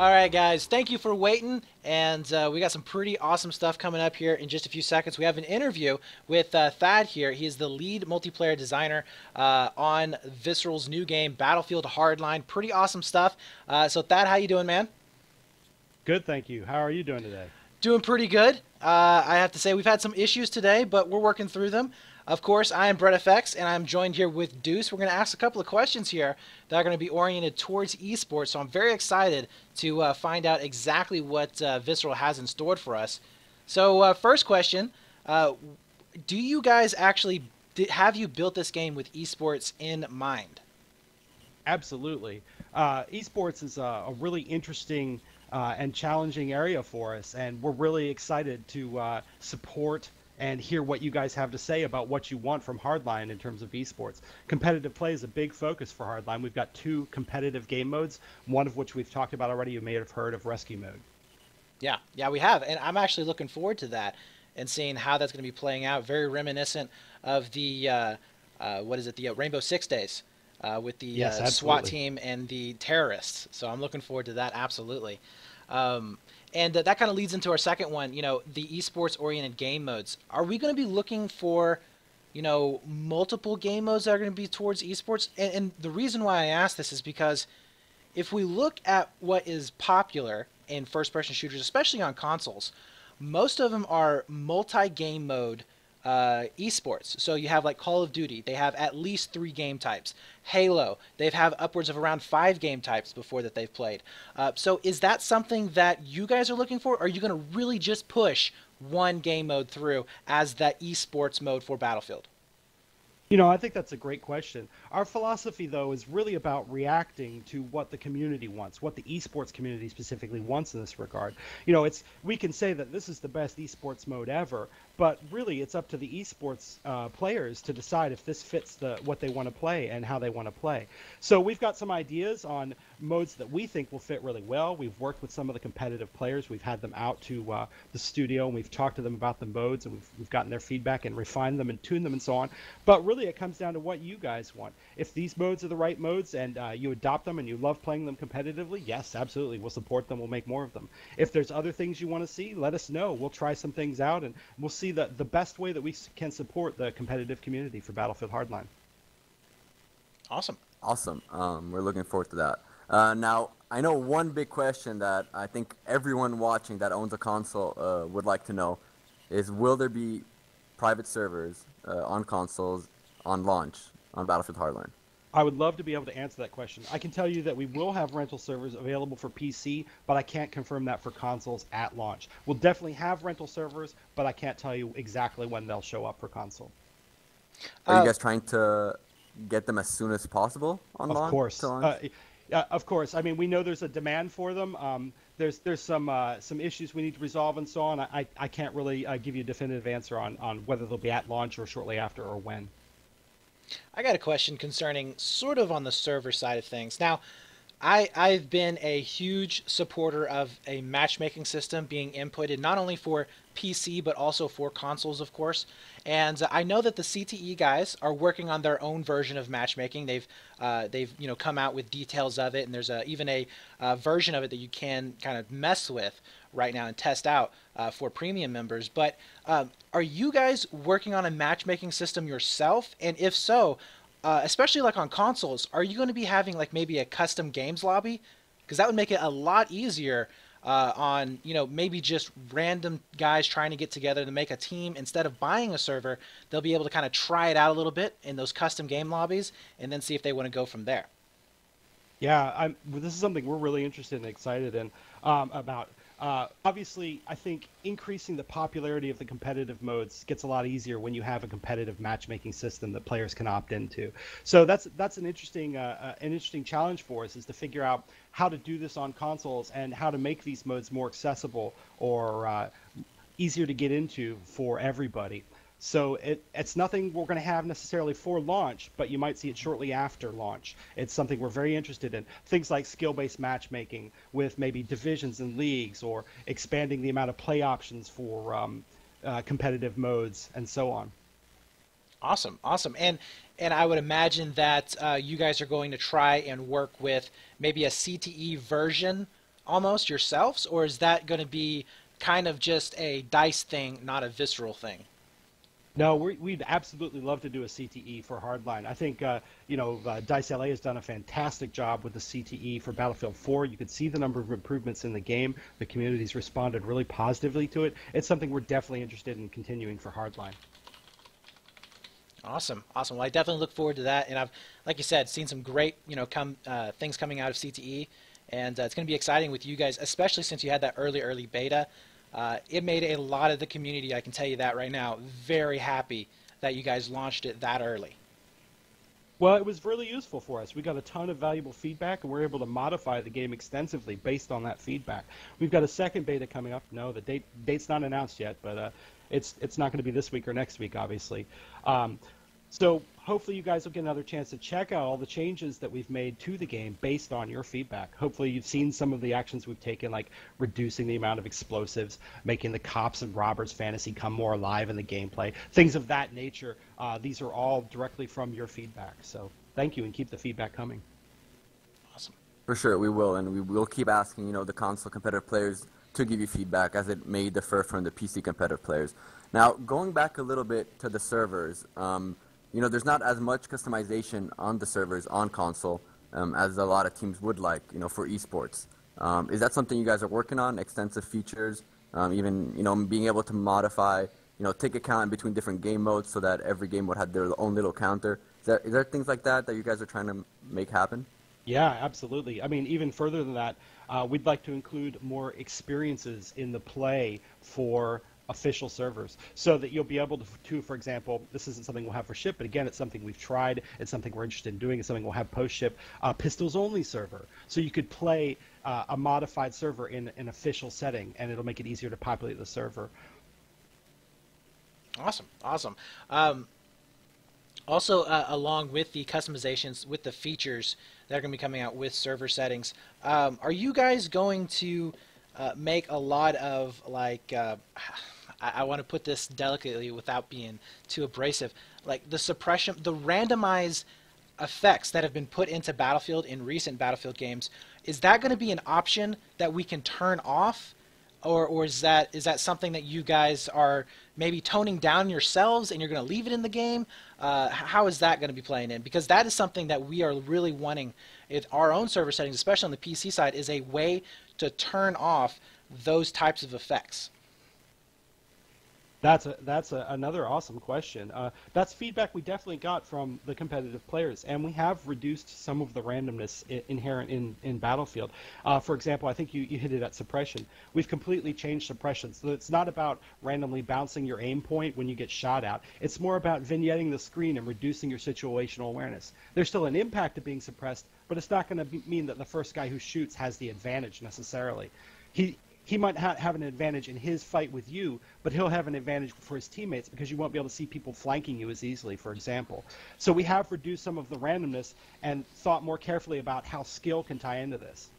All right, guys, thank you for waiting. And we got some pretty awesome stuff coming up here in just a few seconds. We have an interview with Thad here. He is the lead multiplayer designer on Visceral's new game, Battlefield Hardline. Pretty awesome stuff. So, Thad, how you doing, man? Good, thank you. How are you doing today? Doing pretty good. I have to say we've had some issues today, but we're working through them. Of course, I am BrettFX, and I'm joined here with Deuce. We're going to ask a couple of questions here that are going to be oriented towards esports. So I'm very excited to find out exactly what Visceral has in store for us. So first question, uh, do you guys actually have you built this game with esports in mind? Absolutely. Esports is a really interesting and challenging area for us, and we're really excited to support and hear what you guys have to say about what you want from Hardline in terms of esports. Competitive play is a big focus for Hardline. We've got two competitive game modes, one of which we've talked about already. You may have heard of Rescue Mode. Yeah, we have, and I'm actually looking forward to that and seeing how that's going to be playing out. Very reminiscent of the what is it, the Rainbow Six Days with the Yes, SWAT absolutely. team and the terrorists. So I'm looking forward to that absolutely. Um, and that kind of leads into our second one. The esports oriented game modes. Are we going to be looking for multiple game modes that are going to be towards esports? And the reason why I ask this is because if we look at what is popular in first person shooters, especially on consoles, most of them are multi game mode esports. So you have like Call of Duty, they have at least three game types. Halo, they have upwards of around five game types before that they've played. So is that something that you guys are looking for? Or are you going to really just push one game mode through as that esports mode for Battlefield? I think that's a great question. Our philosophy, though, is really about reacting to what the community wants, what the esports community specifically wants in this regard. It's we can say that this is the best esports mode ever, but really, it's up to the esports players to decide if this fits what they want to play and how they want to play. So we've got some ideas on modes that we think will fit really well. We've worked with some of the competitive players. We've had them out to the studio and we've talked to them about the modes and we've gotten their feedback and refined them and tuned them and so on. But really, it comes down to what you guys want. If these modes are the right modes and you adopt them and you love playing them competitively, yes, absolutely, we'll support them. We'll make more of them. If there's other things you want to see, let us know. We'll try some things out and we'll see the best way that we can support the competitive community for Battlefield Hardline. Awesome. Awesome. We're looking forward to that. Now, I know one big question that I think everyone watching that owns a console would like to know is, will there be private servers on consoles on launch on Battlefield Hardline? I would love to be able to answer that question. I can tell you that we will have rental servers available for PC, but I can't confirm that for consoles at launch. We'll definitely have rental servers, but I can't tell you exactly when they'll show up for console. Are you Uh, guys trying to get them as soon as possible on Of launch to course. launch? Of course. I mean, we know there's a demand for them. There's some issues we need to resolve and so on. I can't really give you a definitive answer on whether they'll be at launch or shortly after or when. I got a question concerning sort of on the server side of things. Now, I've been a huge supporter of a matchmaking system being inputted not only for PC but also for consoles, of course. And I know that the CTE guys are working on their own version of matchmaking. They've come out with details of it, and there's even a version of it that you can kind of mess with right now and test out for premium members. But are you guys working on a matchmaking system yourself? And if so, especially like on consoles, are you going to be having like maybe a custom games lobby? Because that would make it a lot easier on maybe just random guys trying to get together to make a team. Instead of buying a server, they'll be able to kind of try it out a little bit in those custom game lobbies and then see if they want to go from there. Yeah, well, this is something we're really interested and excited in about. Obviously, I think increasing the popularity of the competitive modes gets a lot easier when you have a competitive matchmaking system that players can opt into. So that's an interesting challenge for us, is to figure out how to do this on consoles and how to make these modes more accessible or easier to get into for everybody. So it's nothing we're going to have necessarily for launch, but you might see it shortly after launch. It's something we're very interested in. Things like skill-based matchmaking with maybe divisions and leagues, or expanding the amount of play options for competitive modes, and so on. Awesome, awesome. And I would imagine that you guys are going to try and work with maybe a CTE version almost yourselves, or is that going to be kind of just a DICE thing, not a Visceral thing? No, we'd absolutely love to do a CTE for Hardline. I think, DICE LA has done a fantastic job with the CTE for Battlefield 4. You could see the number of improvements in the game. The community's responded really positively to it. It's something we're definitely interested in continuing for Hardline. Awesome, awesome. Well, I definitely look forward to that, and I've, like you said, seen some great, things coming out of CTE, and it's going to be exciting with you guys, especially since you had that early beta. It made a lot of the community, I can tell you that right now, very happy that you guys launched it that early. Well, it was really useful for us. We got a ton of valuable feedback, and we're able to modify the game extensively based on that feedback. We've got a second beta coming up. No, the date's not announced yet, but it's not going to be this week or next week, obviously. So hopefully you guys will get another chance to check out all the changes that we've made to the game based on your feedback. Hopefully you've seen some of the actions we've taken, like reducing the amount of explosives, making the cops and robbers fantasy come more alive in the gameplay, things of that nature. These are all directly from your feedback. So thank you, and keep the feedback coming. Awesome. For sure, we will, and we will keep asking, the console competitive players to give you feedback, as it may differ from the PC competitive players. Now, going back a little bit to the servers, there's not as much customization on the servers on console as a lot of teams would like, for esports. Is that something you guys are working on? Extensive features, even, being able to modify, ticket count in between different game modes so that every game would have their own little counter. Is there things like that you guys are trying to make happen? Yeah, absolutely. I mean, even further than that, we'd like to include more experiences in the play for official servers, so that you'll be able to, for example, this isn't something we'll have for ship, but again, it's something we've tried, it's something we're interested in doing, it's something we'll have post-ship, pistols only server. So you could play a modified server in an official setting, and it'll make it easier to populate the server. Awesome, awesome. Also, along with the customizations, with the features that are going to be coming out with server settings, are you guys going to make a lot of, like, I want to put this delicately without being too abrasive, like the suppression, the randomized effects that have been put into Battlefield in recent Battlefield games? Is that going to be an option that we can turn off? Or is that something that you guys are maybe toning down yourselves and you're going to leave it in the game? How is that going to be playing in? Because that is something that we are really wanting in our own server settings, especially on the PC side, is a way to turn off those types of effects. That's another awesome question. That's feedback we definitely got from the competitive players, and we have reduced some of the randomness inherent in Battlefield. For example, I think you hit it at suppression. We've completely changed suppression, so it's not about randomly bouncing your aim point when you get shot at. It's more about vignetting the screen and reducing your situational awareness. There's still an impact to being suppressed, but it's not going to mean that the first guy who shoots has the advantage necessarily. He might have an advantage in his fight with you, but he'll have an advantage for his teammates because you won't be able to see people flanking you as easily, for example. So we have reduced some of the randomness and thought more carefully about how skill can tie into this.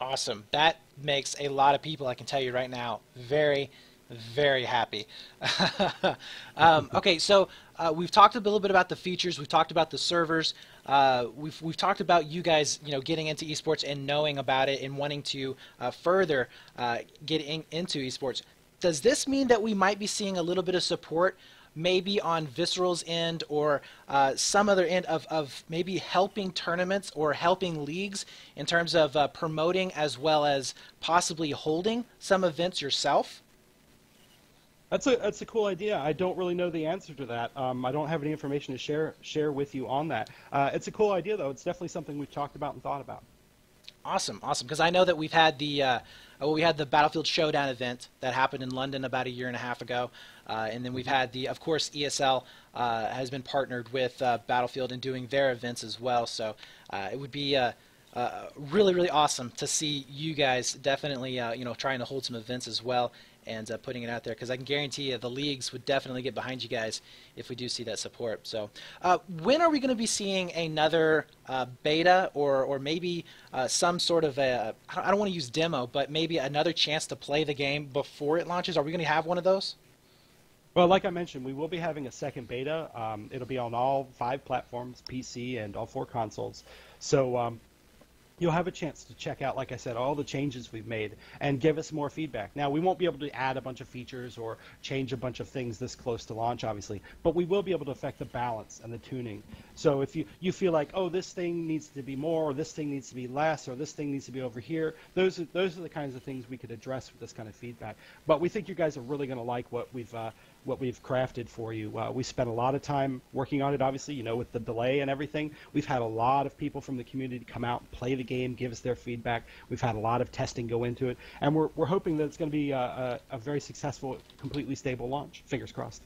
Awesome. That makes a lot of people, I can tell you right now, very, very happy. Okay, so we've talked a little bit about the features. We've talked about the servers. We've talked about you guys, getting into esports and knowing about it and wanting to further get into esports. Does this mean that we might be seeing a little bit of support, maybe on Visceral's end or some other end of maybe helping tournaments or helping leagues in terms of promoting as well as possibly holding some events yourself? That's a cool idea. I don't really know the answer to that. I don't have any information to share with you on that. It's a cool idea, though. It's definitely something we've talked about and thought about. Awesome, awesome. Because I know that we've had we had the Battlefield Showdown event that happened in London about a year and a half ago, and then we've had of course, ESL has been partnered with Battlefield in doing their events as well. So it would be really, really awesome to see you guys definitely, trying to hold some events as well and putting it out there, because I can guarantee you the leagues would definitely get behind you guys if we do see that support. So when are we going to be seeing another beta or maybe some sort of I don't want to use demo, but maybe another chance to play the game before it launches? Are we going to have one of those? Well, like I mentioned, we will be having a second beta. It'll be on all 5 platforms, PC and all 4 consoles. So you'll have a chance to check out, like I said, all the changes we've made and give us more feedback. Now, we won't be able to add a bunch of features or change a bunch of things this close to launch, obviously, but we will be able to affect the balance and the tuning. So if you feel like, oh, this thing needs to be more, or this thing needs to be less, or this thing needs to be over here, those are the kinds of things we could address with this kind of feedback. But we think you guys are really going to like what we've crafted for you. We spent a lot of time working on it, obviously, with the delay and everything. We've had a lot of people from the community come out and play the game, give us their feedback. We've had a lot of testing go into it, and we're hoping that it's going to be a very successful, completely stable launch. Fingers crossed.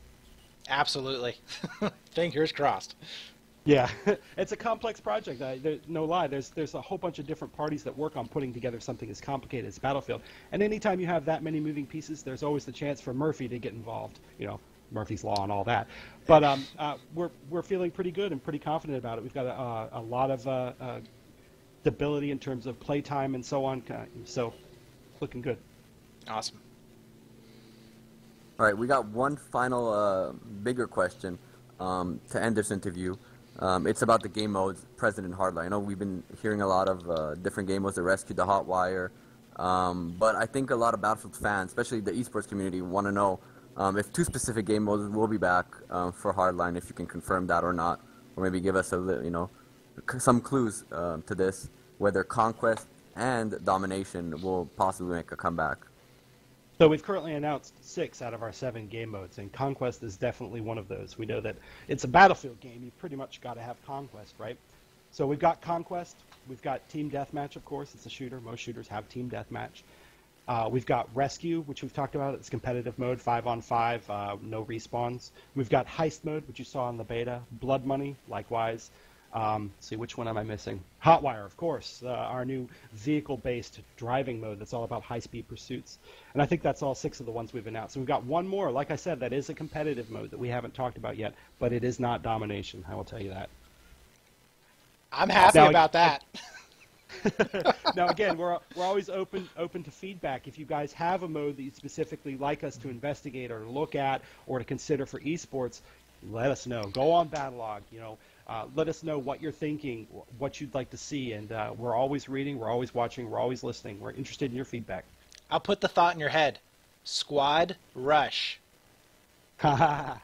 Absolutely. Fingers crossed. Yeah, it's a complex project. No lie, there's a whole bunch of different parties that work on putting together something as complicated as Battlefield. And anytime you have that many moving pieces, there's always the chance for Murphy to get involved. Murphy's Law and all that. But we're feeling pretty good and pretty confident about it. We've got a lot of stability in terms of playtime and so on. So, looking good. Awesome. All right, we got one final bigger question to end this interview. It's about the game modes present in Hardline. I know we've been hearing a lot of different game modes, the Rescue, the Hotwire, but I think a lot of Battlefield fans, especially the esports community, want to know if two specific game modes will be back for Hardline, if you can confirm that or not, or maybe give us some clues to this, whether Conquest and Domination will possibly make a comeback. So we've currently announced 6 out of our 7 game modes, and Conquest is definitely one of those. We know that it's a Battlefield game. You've pretty much got to have Conquest, right? So we've got Conquest. We've got Team Deathmatch, of course. It's a shooter. Most shooters have Team Deathmatch. We've got Rescue, which we've talked about. It's competitive mode, 5-on-5, no respawns. We've got Heist mode, which you saw in the beta. Blood Money, likewise. See, which one am I missing? Hotwire, of course, our new vehicle-based driving mode that's all about high-speed pursuits. And I think that's all 6 of the ones we've announced. And we've got one more, like I said, that is a competitive mode that we haven't talked about yet, but it is not Domination, I will tell you that. I'm happy about that. Now, again, we're always open to feedback. If you guys have a mode that you'd specifically like us to investigate or look at or to consider for esports, let us know. Go on Battlelog, let us know what you're thinking, what you'd like to see, and we're always reading, we're always watching, we're always listening. We're interested in your feedback. I'll put the thought in your head. Squad Rush. I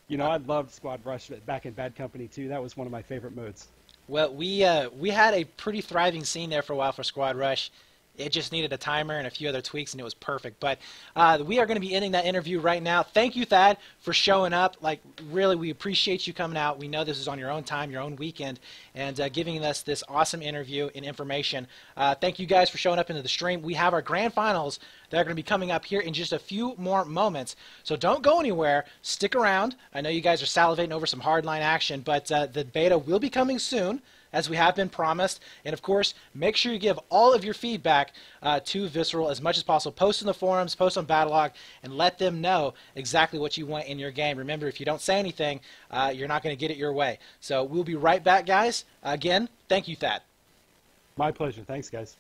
loved Squad Rush back in Bad Company too. That was one of my favorite modes. Well, we had a pretty thriving scene there for a while for Squad Rush. It just needed a timer and a few other tweaks, and it was perfect. But we are going to be ending that interview right now. Thank you, Thad, for showing up. Really, we appreciate you coming out. We know this is on your own time, your own weekend, and giving us this awesome interview and information. Thank you guys for showing up into the stream. We have our grand finals that are going to be coming up here in just a few more moments. So don't go anywhere. Stick around. I know you guys are salivating over some hardline action, but the beta will be coming soon, as we have been promised. And of course, make sure you give all of your feedback to Visceral as much as possible. Post in the forums, post on Battlelog, and let them know exactly what you want in your game. Remember, if you don't say anything, you're not going to get it your way. So we'll be right back, guys. Again, thank you, Thad. My pleasure. Thanks, guys.